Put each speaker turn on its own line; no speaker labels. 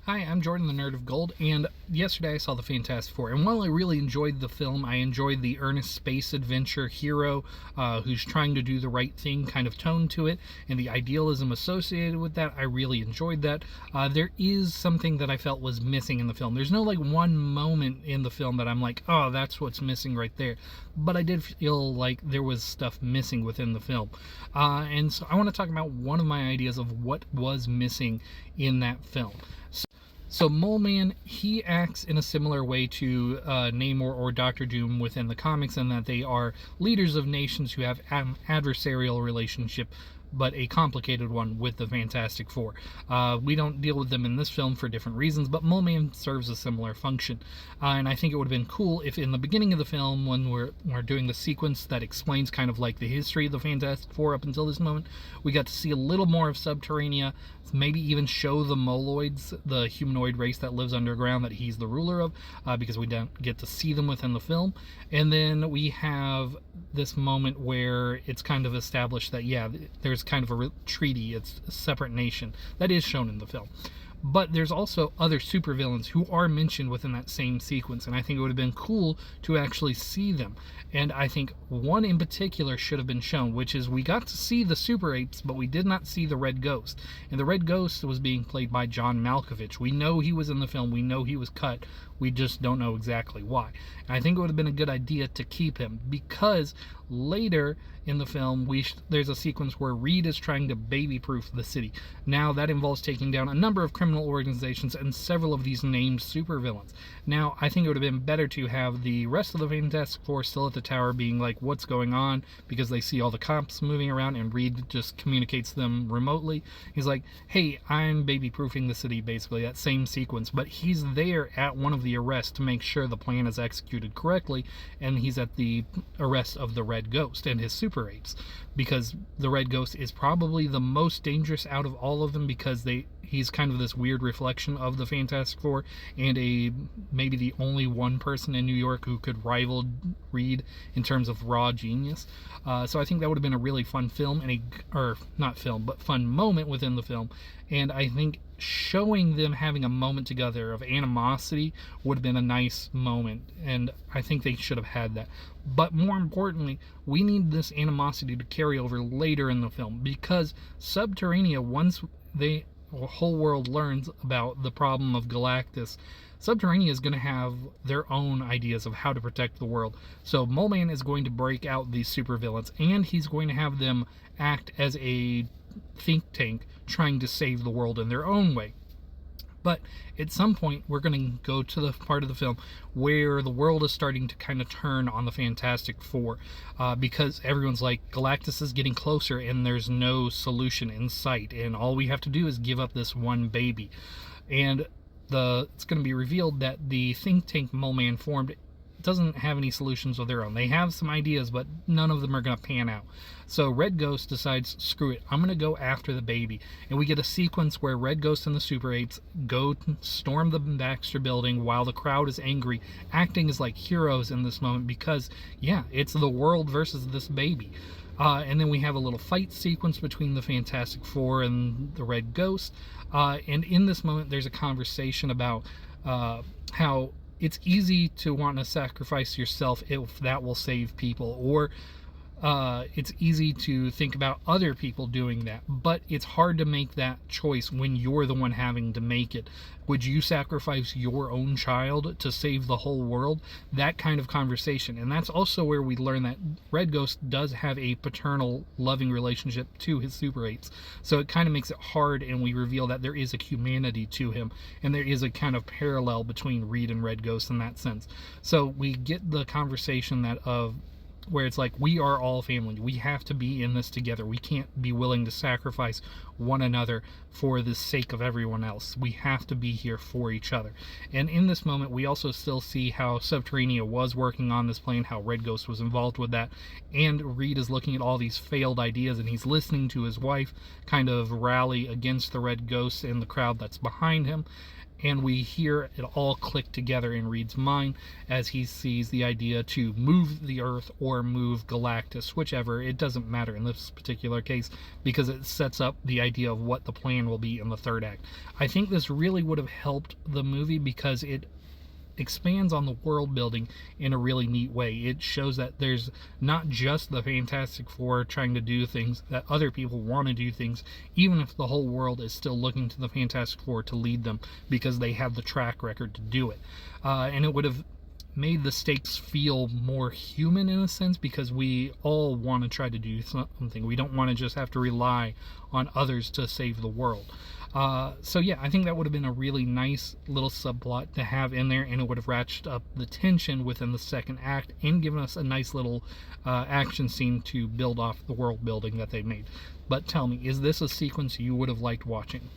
Hi, I'm Jordan, the Nerd of Gold, and yesterday I saw the Fantastic Four. And while I really enjoyed the film, I enjoyed the earnest space adventure hero who's trying to do the right thing kind of tone to it, and the idealism associated with that. I really enjoyed that. There is something that I felt was missing in the film. There's no like one moment in the film that I'm like, oh, that's what's missing right there. But I did feel like there was stuff missing within the film. And so I want to talk about one of my ideas of what was missing in that film. So Mole Man, he acts in a similar way to Namor or Doctor Doom within the comics, in that they are leaders of nations who have an adversarial relationship, but a complicated one with the Fantastic Four. We don't deal with them in this film for different reasons, but Mole Man serves a similar function. And I think it would have been cool if in the beginning of the film, when we're doing the sequence that explains kind of like the history of the Fantastic Four up until this moment, we got to see a little more of Subterranea, maybe even show the Moloids, the humanoid race that lives underground that he's the ruler of, because we don't get to see them within the film. And then we have this moment where it's kind of established that, yeah, there's kind of a treaty, it's a separate nation. That is shown in the film. But there's also other supervillains who are mentioned within that same sequence, and I think it would have been cool to actually see them. And I think one in particular should have been shown, which is we got to see the Super Apes, but we did not see the Red Ghost. And the Red Ghost was being played by John Malkovich. We know he was in the film, we know he was cut, we just don't know exactly why. And I think it would have been a good idea to keep him, because later in the film there's a sequence where Reed is trying to baby-proof the city. Now that involves taking down a number of criminal organizations and several of these named supervillains. Now I think it would have been better to have the rest of the Fantastic Four still at the tower being like, what's going on, because they see all the cops moving around, and Reed just communicates to them remotely. He's like, hey, I'm baby-proofing the city, basically, that same sequence. But he's there at one of the arrests to make sure the plan is executed correctly, and he's at the arrest of the Red Ghost and his Super Apes, because the Red Ghost is probably the most dangerous out of all of them, because he's kind of this weird reflection of the Fantastic Four, and maybe the only one person in New York who could rival Reed in terms of raw genius. So I think that would have been a really fun film, fun moment within the film. And I think showing them having a moment together of animosity would have been a nice moment, and I think they should have had that. But more importantly, we need this animosity to carry over later in the film, because Subterranea, once the whole world learns about the problem of Galactus, Subterranea is going to have their own ideas of how to protect the world. So Mole Man is going to break out these supervillains, and he's going to have them act as a think tank trying to save the world in their own way. But at some point, we're going to go to the part of the film where the world is starting to kind of turn on the Fantastic Four, because everyone's like, Galactus is getting closer and there's no solution in sight, and all we have to do is give up this one baby. And it's going to be revealed that the think tank Mole Man formed doesn't have any solutions of their own. They have some ideas, but none of them are going to pan out. So Red Ghost decides, screw it, I'm going to go after the baby. And we get a sequence where Red Ghost and the Super Apes go storm the Baxter building while the crowd is angry, acting as like heroes in this moment, because, yeah, it's the world versus this baby. And then we have a little fight sequence between the Fantastic Four and the Red Ghost. And in this moment, there's a conversation about how it's easy to want to sacrifice yourself if that will save people, or it's easy to think about other people doing that, but it's hard to make that choice when you're the one having to make it. Would you sacrifice your own child to save the whole world? That kind of conversation. And that's also where we learn that Red Ghost does have a paternal, loving relationship to his Super Apes. So it kind of makes it hard, and we reveal that there is a humanity to him, and there is a kind of parallel between Reed and Red Ghost in that sense. So we get the conversation where it's like, we are all family. We have to be in this together. We can't be willing to sacrifice one another for the sake of everyone else. We have to be here for each other. And in this moment, we also still see how Subterranea was working on this plan, how Red Ghost was involved with that, and Reed is looking at all these failed ideas, and he's listening to his wife kind of rally against the Red Ghost and the crowd that's behind him. and we hear it all click together in Reed's mind as he sees the idea to move the Earth or move Galactus, whichever. It doesn't matter in this particular case because it sets up the idea of what the plan will be in the third act. I think this really would have helped the movie because it expands on the world building in a really neat way. It shows that there's not just the Fantastic Four trying to do things, that other people want to do things, even if the whole world is still looking to the Fantastic Four to lead them because they have the track record to do it. And it would have made the stakes feel more human in a sense because we all want to try to do something. We don't want to just have to rely on others to save the world. So yeah, I think that would have been a really nice little subplot to have in there, and it would have ratcheted up the tension within the second act and given us a nice little action scene to build off the world building that they made. But tell me, is this a sequence you would have liked watching?